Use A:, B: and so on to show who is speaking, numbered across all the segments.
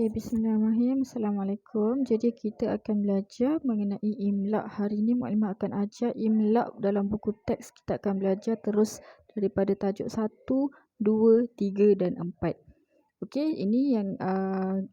A: Bismillahirrahmanirrahim. Assalamualaikum. Jadi kita akan belajar mengenai imla. Hari ini Mukadimah akan ajar imla dalam buku teks. Kita akan belajar terus daripada tajuk 1, 2, 3 dan 4. Okey, ini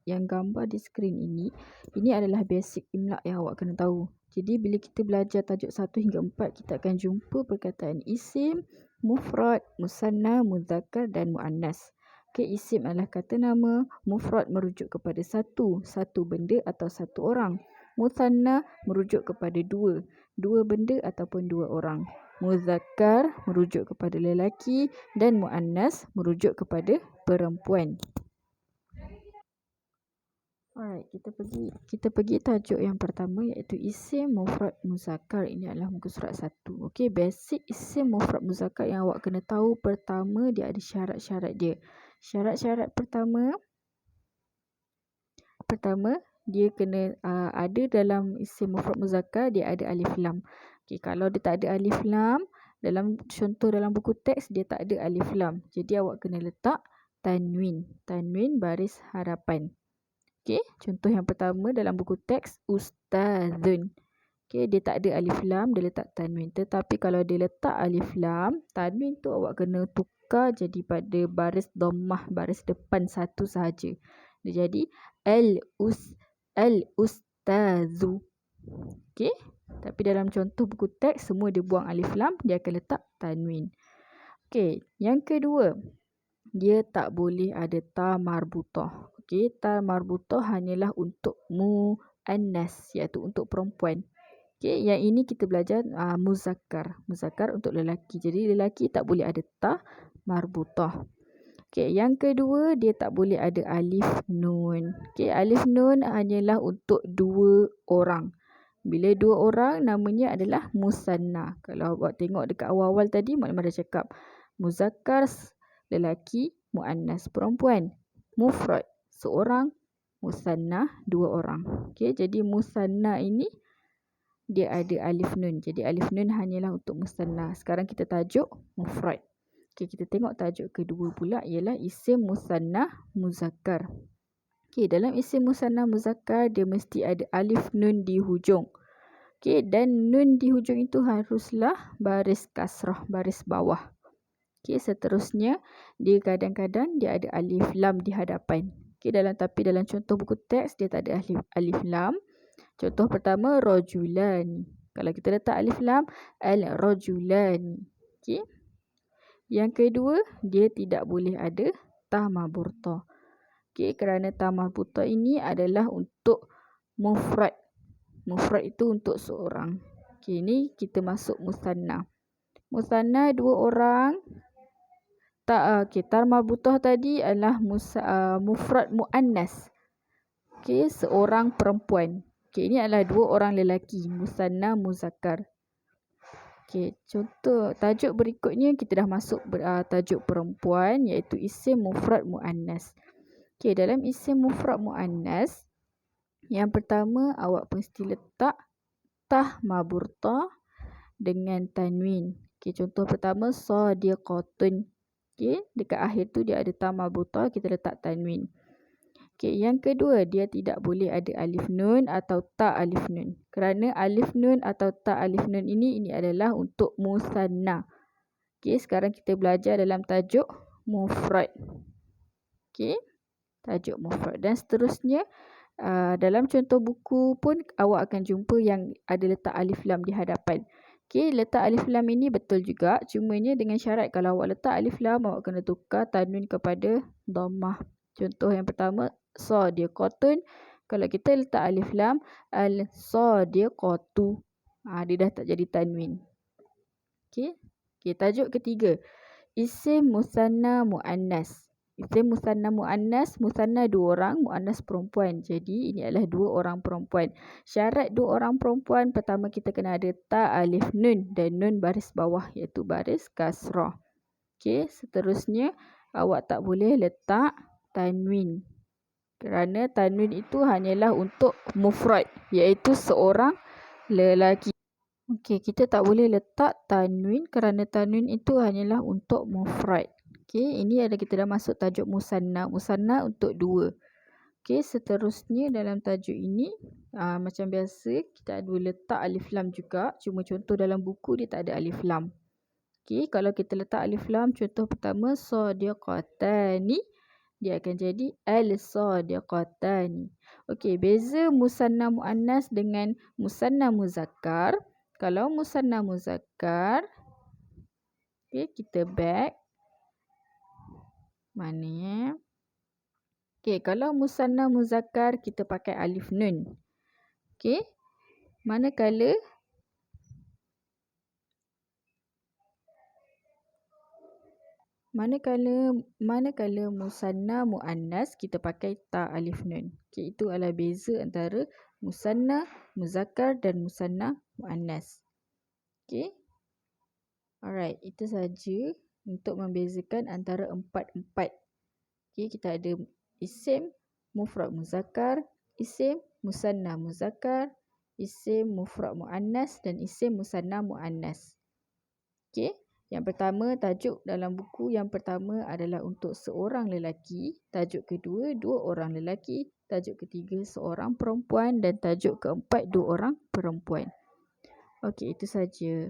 A: yang gambar di skrin ini. Ini adalah basic imla yang awak kena tahu. Jadi bila kita belajar tajuk 1 hingga 4, kita akan jumpa perkataan isim, mufrad, musanna, muzakkar dan muannas. Okey, isim adalah kata nama, mufrad merujuk kepada satu benda atau satu orang. Musanna merujuk kepada dua benda ataupun dua orang. Muzakkar merujuk kepada lelaki dan muannas merujuk kepada perempuan. Alright, kita pergi tajuk yang pertama iaitu isim, mufrad, muzakkar. Ini adalah muka surat 1. Okey, basic isim, mufrad, muzakkar yang awak kena tahu. Pertama, dia ada syarat-syarat dia. Syarat-syarat pertama dia kena ada dalam isim mufrad muzakkar, dia ada alif lam. Okey, kalau dia tak ada alif lam, dalam contoh dalam buku teks dia tak ada alif lam. Jadi awak kena letak tanwin baris harapan. Okey, contoh yang pertama dalam buku teks ustazun. Okey, dia tak ada alif lam, dia letak tanwin. Tetapi kalau dia letak alif lam, tanwin tu awak kena tukar jadi pada baris dhammah, baris depan satu sahaja. Dia jadi al-ustazu. Okey, tapi dalam contoh buku teks semua dia buang alif lam, dia akan letak tanwin. Okey, yang kedua, dia tak boleh ada ta marbutah. Okey, ta marbutah hanyalah untuk muannas, iaitu untuk perempuan. Okey, yang ini kita belajar muzakkar. Muzakkar untuk lelaki. Jadi lelaki tak boleh ada ta marbutah. Okey, yang kedua, dia tak boleh ada alif nun. Okey, alif nun hanyalah untuk dua orang. Bila dua orang, namanya adalah musanna. Kalau awak tengok dekat awal-awal tadi, Mukadimah dah cakap muzakkar lelaki, muannas perempuan. Mufrad seorang, musanna dua orang. Okey, jadi musanna ini dia ada alif nun. Jadi alif nun hanyalah untuk musanna. Sekarang kita tajuk mufrad. Okey, kita tengok tajuk kedua pula ialah isim musanna muzakkar. Okey, dalam isim musanna muzakkar dia mesti ada alif nun di hujung. Okey, dan nun di hujung itu haruslah baris kasrah, baris bawah. Okey, seterusnya dia kadang-kadang dia ada alif lam di hadapan. Okey, tapi dalam contoh buku teks dia tak ada alif lam. Contoh pertama rajulani. Kalau kita letak alif lam, al-rajulani. Okey. Yang kedua, dia tidak boleh ada ta marbutah. Okey, kerana ta marbutah ini adalah untuk mufrad. Mufrad itu untuk seorang. Okey, ini kita masuk musanna. Musanna dua orang. Ta marbutah tadi adalah mufrad muannas. Okey, seorang perempuan. Okey, ini adalah dua orang lelaki, musanna muzakkar. Okey, contoh tajuk berikutnya kita dah masuk tajuk perempuan iaitu isim mufrad muannas. Okey, dalam isim mufrad muannas, yang pertama awak mesti letak ta marbutah dengan tanwin. Okey, contoh pertama sadiqatun. Okey, dekat akhir tu dia ada ta marbutah, kita letak tanwin. Okey, yang kedua, dia tidak boleh ada alif nun atau ta alif nun. Kerana alif nun atau ta alif nun ini adalah untuk musanna. Okey, sekarang kita belajar dalam tajuk mufrad. Okey, tajuk mufrad. Dan seterusnya, dalam contoh buku pun awak akan jumpa yang ada letak alif lam di hadapan. Okey, letak alif lam ini betul juga. Cumanya dengan syarat kalau awak letak alif lam, awak kena tukar tanwin kepada dhammah. Contoh yang pertama, sadiqatun. Kalau kita letak alif lam, al-sadiqatu. Dia dah tak jadi tanwin. Okey. Okey, tajuk ketiga. Isim musanna muannas. Isim musanna muannas, musanna dua orang, muannas perempuan. Jadi ini adalah dua orang perempuan. Syarat dua orang perempuan, pertama kita kena ada ta alif nun dan nun baris bawah iaitu baris kasrah. Okey, seterusnya awak tak boleh letak tanwin. Kerana tanwin itu hanyalah untuk mufrad iaitu seorang lelaki. Okey, kita tak boleh letak tanwin kerana tanwin itu hanyalah untuk mufrad. Okey, ini ada kita dah masuk tajuk musanna. Musanna untuk dua. Okey, seterusnya dalam tajuk ini, macam biasa kita ada letak alif lam juga. Cuma contoh dalam buku dia tak ada alif lam. Okey, kalau kita letak alif lam, contoh pertama sadiqatani, dia akan jadi al-sadiqatani. Okey, beza musanna muannas dengan musanna muzakkar. Kalau musanna muzakkar, okey, kita back. Mana ya? Okey, kalau musanna muzakkar kita pakai alif nun. Okey. Manakala musanna muannas kita pakai ta alif nun. Okey, itu adalah beza antara musanna muzakkar dan musanna muannas. Okey. Alright, itu saja untuk membezakan antara empat-empat. Okey, kita ada isim mufrad muzakkar, isim musanna muzakkar, isim mufrad muannas dan isim musanna muannas. Okey, yang pertama tajuk dalam buku yang pertama adalah untuk seorang lelaki, tajuk kedua dua orang lelaki, tajuk ketiga seorang perempuan dan tajuk keempat dua orang perempuan. Okey, itu saja.